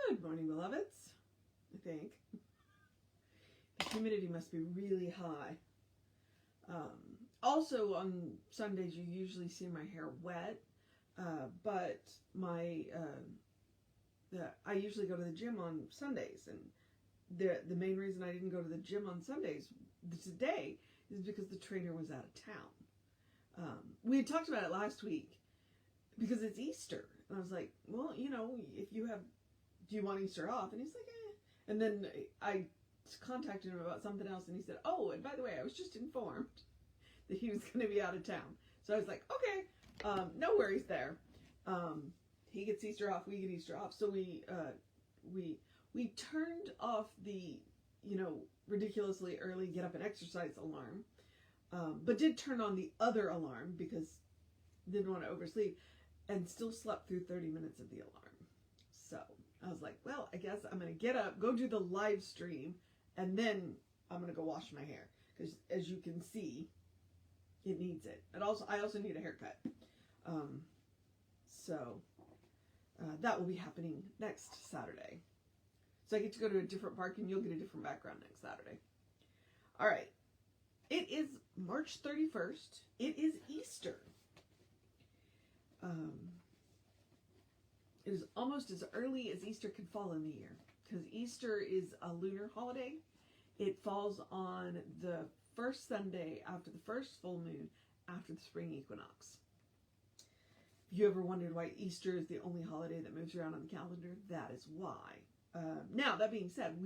Good morning, beloveds. I think the humidity must be really high. Also, on Sundays, you usually see my hair wet, but I usually go to the gym on Sundays, and the main reason I didn't go to the gym on Sundays today is because the trainer was out of town. We had talked about it last week because it's Easter, and I was like, well, if you have, do you want Easter off? And he's like, eh. And then I contacted him about something else, and he said, oh, and by the way, I was just informed that he was going to be out of town. So I was like, okay, no worries there. He gets Easter off, we get Easter off. So we turned off the, ridiculously early get up and exercise alarm, but did turn on the other alarm because didn't want to oversleep, and still slept through 30 minutes of the alarm. So I was like, well, I guess I'm going to get up, go do the live stream, and then I'm going to go wash my hair. Because as you can see, it needs it. And also, I also need a haircut. So that will be happening next Saturday. So I get to go to a different park, and you'll get a different background next Saturday. All right. It is March 31st. It is Easter. It is almost as early as Easter can fall in the year, because Easter is a lunar holiday. It falls on the first Sunday after the first full moon after the spring equinox. If you ever wondered why Easter is the only holiday that moves around on the calendar, that is why. Now, that being said,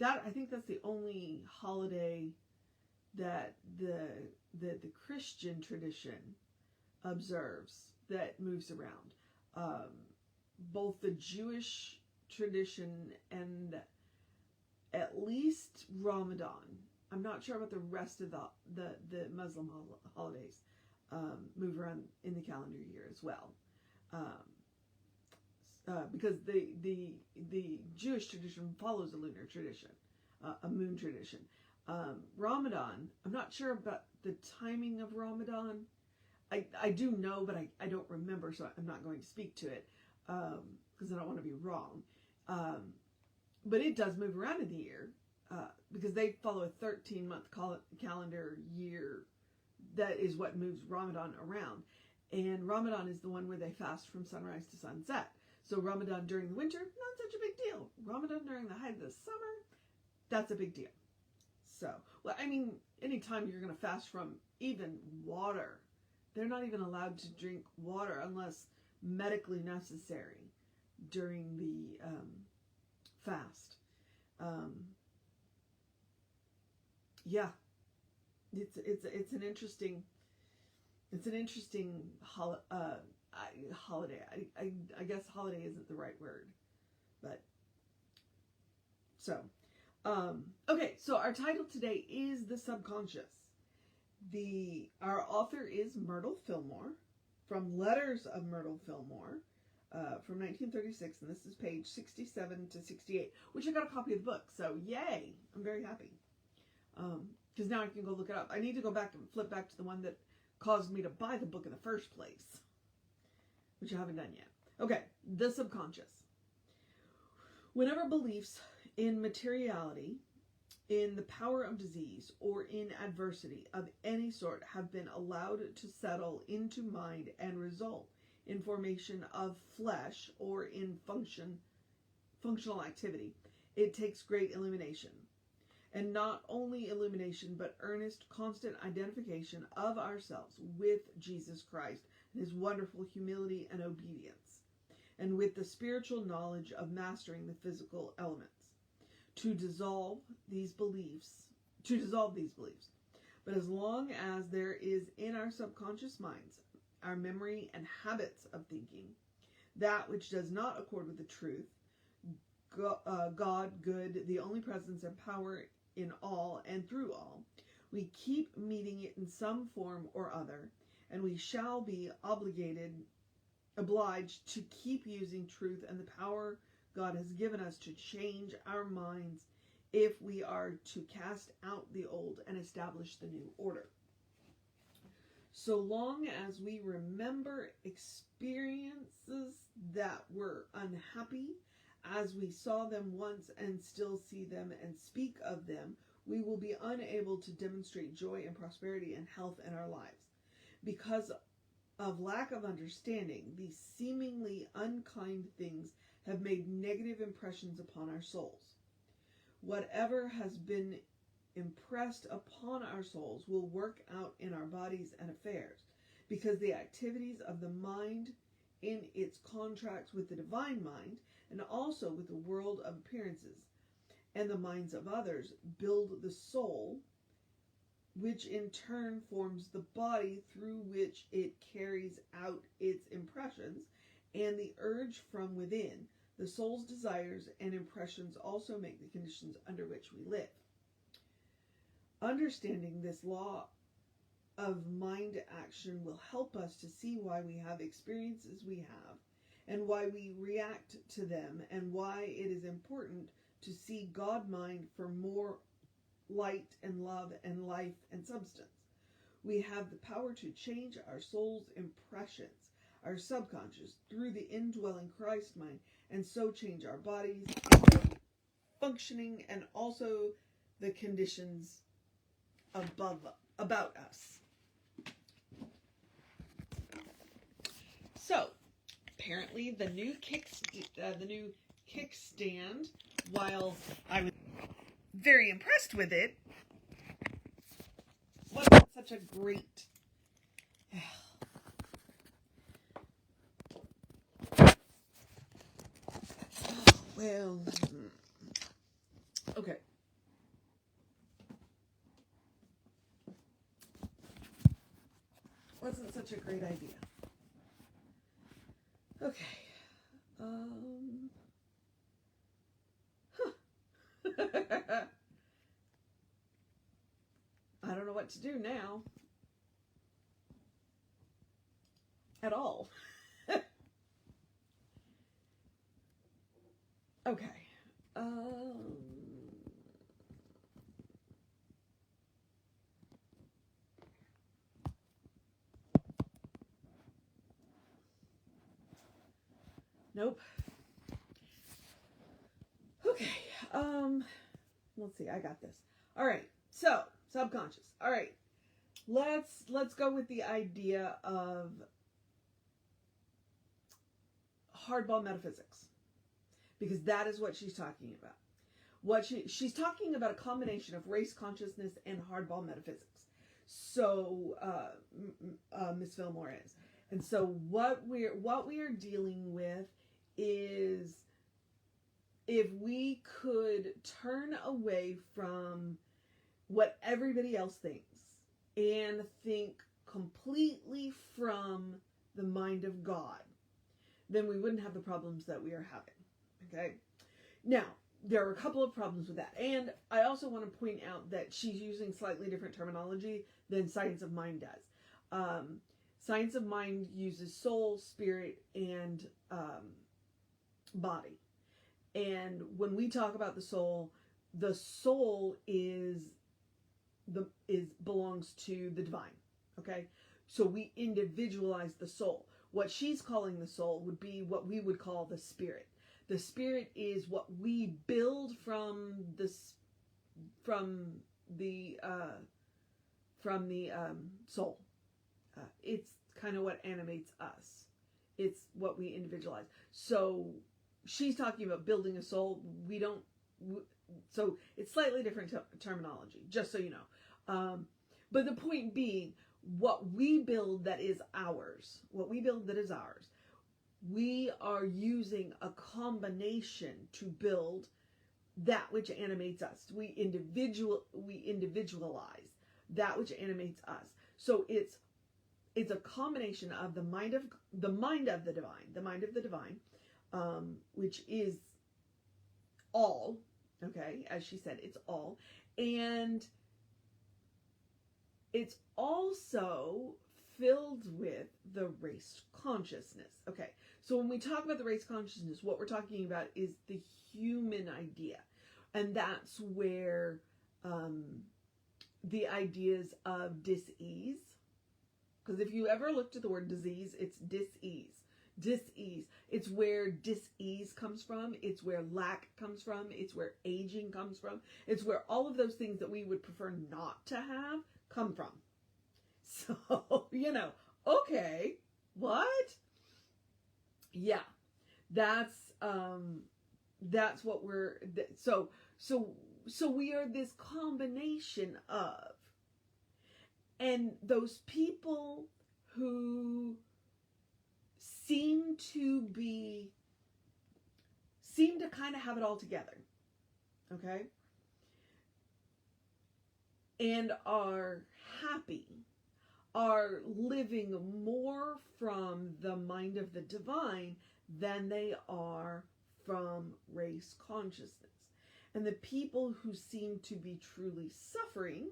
I think that's the only holiday that the Christian tradition observes that moves around. Both the Jewish tradition and at least Ramadan. I'm not sure about the rest of the Muslim holidays move around in the calendar year as well. Because the Jewish tradition follows a lunar tradition, a moon tradition. Ramadan, I'm not sure about the timing of Ramadan. I do know, but I don't remember, so I'm not going to speak to it because I don't want to be wrong. But it does move around in the year because they follow a 13-month calendar year. That is what moves Ramadan around. And Ramadan is the one where they fast from sunrise to sunset. So Ramadan during the winter, not such a big deal. Ramadan during the height of the summer, that's a big deal. So, well, I mean, anytime you're going to fast from even water, they're not even allowed to drink water unless medically necessary during the fast. Yeah, it's an interesting holiday. I guess holiday isn't the right word, but so okay. So our title today is The Subconscious. Our author is Myrtle Fillmore, from Letters of Myrtle Fillmore, from 1936, and this is page 67 to 68, which I got a copy of the book, so yay! I'm very happy. Because now I can go look it up. I need to go back and flip back to the one that caused me to buy the book in the first place, which I haven't done yet. Okay, the subconscious. Whenever beliefs in materiality, in the power of disease, or in adversity of any sort have been allowed to settle into mind and result in formation of flesh or in functional activity, it takes great illumination. And not only illumination, but earnest, constant identification of ourselves with Jesus Christ and his wonderful humility and obedience, and with the spiritual knowledge of mastering the physical elements, to dissolve these beliefs. But as long as there is in our subconscious minds, our memory and habits of thinking, that which does not accord with the truth, God, good, the only presence and power in all and through all, we keep meeting it in some form or other, and we shall be obliged to keep using truth and the power God has given us to change our minds if we are to cast out the old and establish the new order. So long as we remember experiences that were unhappy as we saw them once and still see them and speak of them, we will be unable to demonstrate joy and prosperity and health in our lives. Because of lack of understanding, these seemingly unkind things have made negative impressions upon our souls. Whatever has been impressed upon our souls will work out in our bodies and affairs, because the activities of the mind in its contracts with the divine mind, and also with the world of appearances and the minds of others, build the soul, which in turn forms the body through which it carries out its impressions, and the urge from within. The soul's desires and impressions also make the conditions under which we live. Understanding this law of mind action will help us to see why we have experiences we have, and why we react to them, and why it is important to see God mind for more light and love and life and substance. We have the power to change our soul's impressions, our subconscious, through the indwelling Christ mind, and so change our bodies and functioning, and also the conditions about us. So, apparently the new kickstand, while I was very impressed with it, wasn't such a great well, okay. Wasn't such a great idea. Okay. I don't know what to do now. At all. Okay. Nope. Okay. Let's see. I got this. All right. So, subconscious. All right. Let's go with the idea of hardball metaphysics, because that is what she's talking about. She's talking about a combination of race consciousness and hardball metaphysics. So Miss Fillmore is. And so what we are dealing with is, if we could turn away from what everybody else thinks and think completely from the mind of God, then we wouldn't have the problems that we are having. Okay? Now, there are a couple of problems with that. And I also want to point out that she's using slightly different terminology than Science of Mind does. Science of Mind uses soul, spirit, and body. And when we talk about the soul belongs to the divine. Okay? So we individualize the soul. What she's calling the soul would be what we would call the spirit. The spirit is what we build from the soul. It's kind of what animates us. It's what we individualize. So she's talking about building a soul. So it's slightly different terminology, just so you know. But the point being, what we build that is ours, we are using a combination to build that which animates us. We individualize that which animates us. So it's a combination of the mind of the divine, which is all. Okay, as she said, it's all, and it's also filled with the race consciousness. Okay, so when we talk about the race consciousness, what we're talking about is the human idea. And that's where the ideas of dis-ease, because if you ever looked at the word disease, it's dis-ease. Dis-ease. It's where dis-ease comes from. It's where lack comes from. It's where aging comes from. It's where all of those things that we would prefer not to have come from. So, okay, what? Yeah, that's what we're, so we are this combination of, and those people who seem to kind of have it all together, okay, and are happy, are living more from the mind of the divine than they are from race consciousness. And the people who seem to be truly suffering,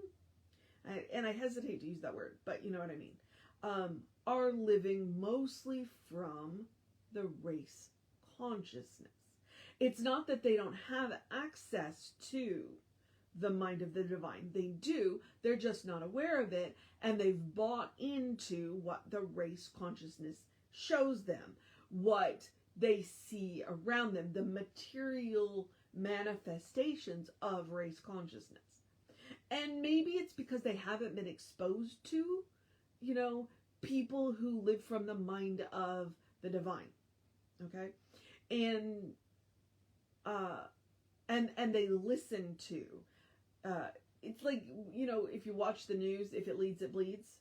and I hesitate to use that word, but you know what I mean, are living mostly from the race consciousness. It's not that they don't have access to the mind of the divine. They do. They're just not aware of it, and they've bought into what the race consciousness shows them, what they see around them, the material manifestations of race consciousness. And maybe it's because they haven't been exposed to, people who live from the mind of the divine. Okay? And they listen to, it's like, if you watch the news, if it leads, it bleeds.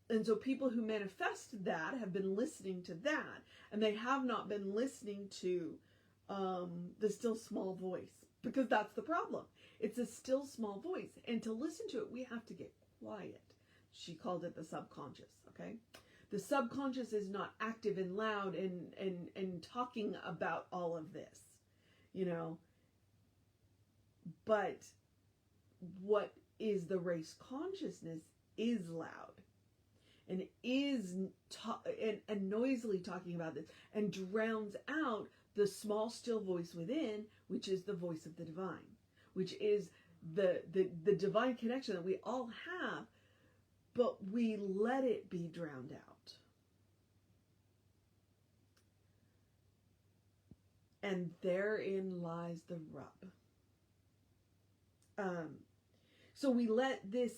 And so people who manifest that have been listening to that, and they have not been listening to the still small voice, because that's the problem. It's a still small voice, and to listen to it, we have to get quiet. She called it the subconscious, okay? The subconscious is not active and loud and talking about all of this, but what is the race consciousness is loud and is and noisily talking about this, and drowns out the small still voice within, which is the voice of the divine, which is the divine connection that we all have, but we let it be drowned out. And therein lies the rub. So we let this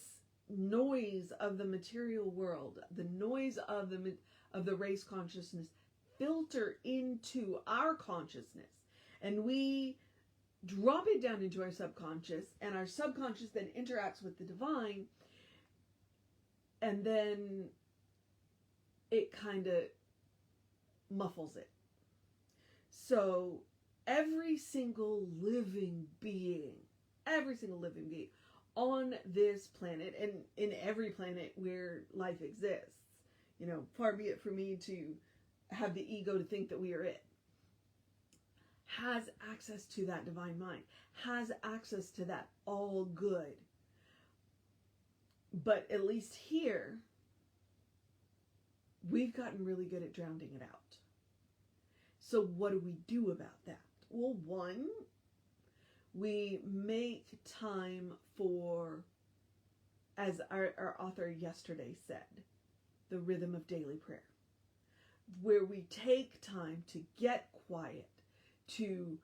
noise of the material world, the noise of the race consciousness, filter into our consciousness, and we drop it down into our subconscious, and our subconscious then interacts with the divine, and then it kind of muffles it. So every single living being on this planet, and in every planet where life exists, far be it for me to have the ego to think that we are it, has access to that divine mind, has access to that all good. But at least here, we've gotten really good at drowning it out. So what do we do about that? Well, one, we make time for, as our author yesterday said, the rhythm of daily prayer, where we take time to get quiet, to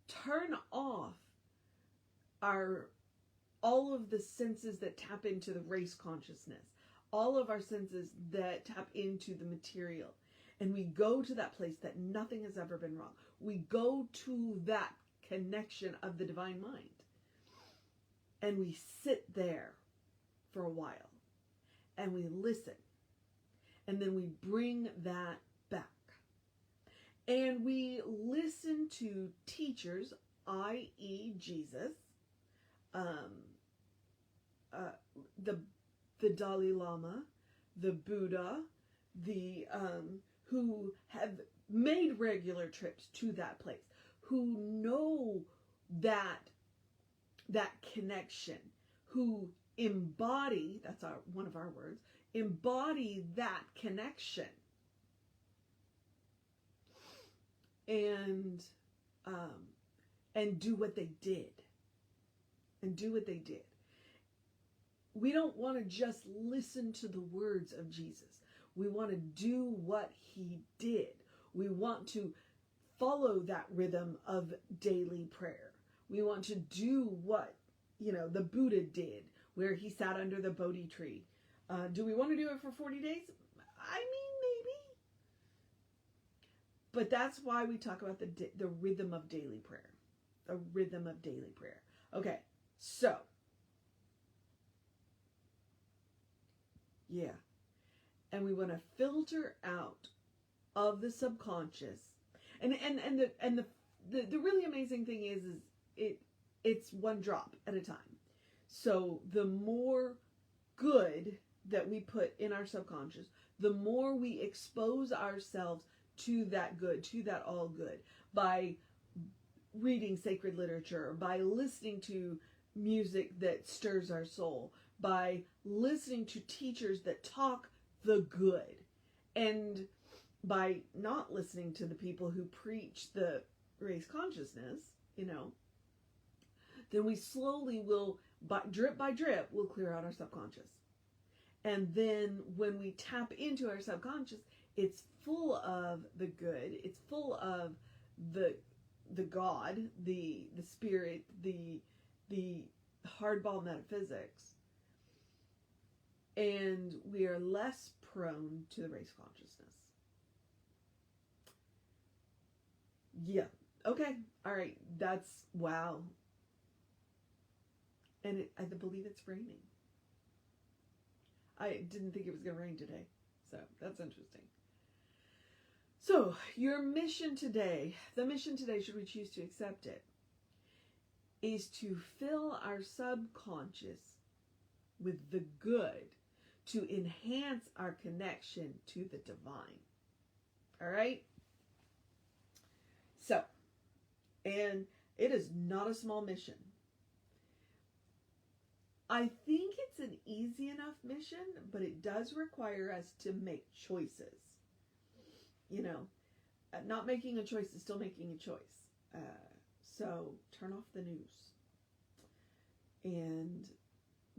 turn off all of the senses that tap into the race consciousness, all of our senses that tap into the material, and we go to that place that nothing has ever been wrong. We go to that connection of the divine mind, and we sit there for a while, and we listen, and then we bring that back, and we listen to teachers, i.e. Jesus, the Dalai Lama, the Buddha, who have made regular trips to that place, who know that connection, who embody, that's one of our words, embody that connection, and do what they did. We don't want to just listen to the words of Jesus. We want to do what he did. We want to follow that rhythm of daily prayer. We want to do what, the Buddha did, where he sat under the Bodhi tree. Do we want to do it for 40 days? I mean, maybe. But that's why we talk about the rhythm of daily prayer. The rhythm of daily prayer. Okay, so. Yeah. And we want to filter out of the subconscious. And the really amazing thing is it's one drop at a time. So the more good that we put in our subconscious, the more we expose ourselves to that good, to that all good, by reading sacred literature, by listening to music that stirs our soul, by listening to teachers that talk the good, and by not listening to the people who preach the race consciousness, then we slowly will, drip by drip, will clear out our subconscious. And then when we tap into our subconscious, it's full of the good. It's full of the God, the spirit, the hardball metaphysics. And we are less prone to the race consciousness. Yeah. Okay. All right. That's, wow. And I believe it's raining. I didn't think it was going to rain today. So that's interesting. So your mission today, the mission today, should we choose to accept it, is to fill our subconscious with the good, to enhance our connection to the divine. All right? So, and it is not a small mission. I think it's an easy enough mission, but it does require us to make choices. Not making a choice is still making a choice. So turn off the news and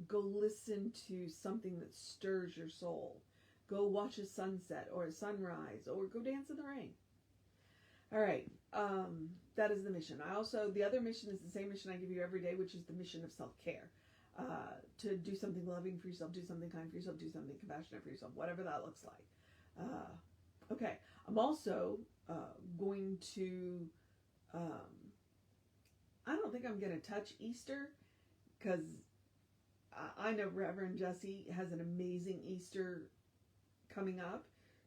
go listen to something that stirs your soul. Go watch a sunset or a sunrise, or go dance in the rain. All right. That is the mission. The other mission is the same mission I give you every day, which is the mission of self-care. To do something loving for yourself, do something kind for yourself, do something compassionate for yourself, whatever that looks like. Okay. I'm also going to, I don't think I'm going to touch Easter, because I know Reverend Jesse has an amazing Easter coming up.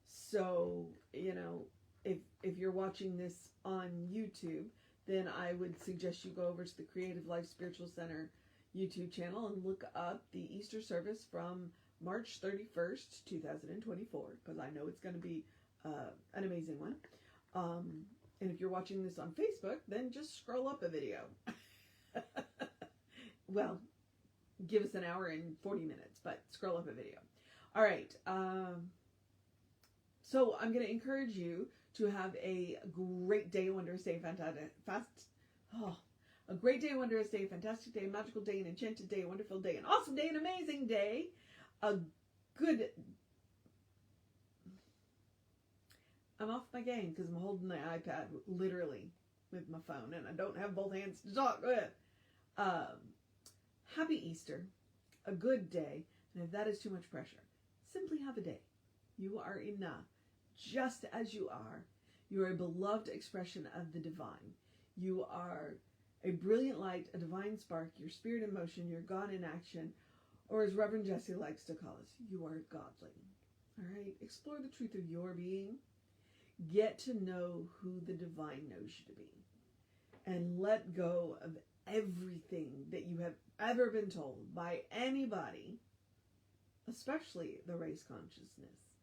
So, if you're watching this on YouTube, then I would suggest you go over to the Creative Life Spiritual Center YouTube channel and look up the Easter service from March 31st, 2024, because I know it's going to be an amazing one. And if you're watching this on Facebook, then just scroll up a video. Well, give us an hour and 40 minutes, but scroll up a video. All right. So I'm going to encourage you to have a great day, wondrous day, a great day, wondrous day, fantastic day, magical day, an enchanted day, a wonderful day, an awesome day, an amazing day, I'm off my game because I'm holding the iPad literally with my phone, and I don't have both hands to talk. Go ahead. Happy Easter, a good day, and if that is too much pressure, simply have a day. You are enough, just as you are. You are a beloved expression of the divine. You are a brilliant light, a divine spark, your spirit in motion, your God in action, or as Reverend Jesse likes to call us, you are godly. All right? Explore the truth of your being. Get to know who the divine knows you to be. And let go of everything that you have ever been told by anybody, especially the race consciousness.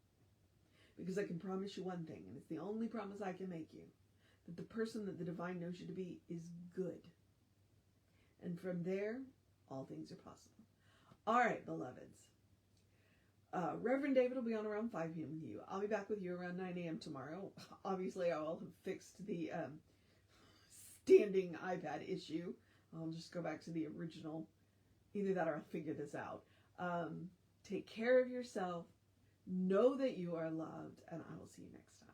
Because I can promise you one thing, and it's the only promise I can make you, that the person that the divine knows you to be is good. And from there, all things are possible. All right, beloveds. Reverend David will be on around 5 p.m. with you. I'll be back with you around 9 a.m. tomorrow. Obviously, I'll have fixed the standing iPad issue. I'll just go back to the original. Either that or I'll figure this out. Take care of yourself. Know that you are loved, and I will see you next time.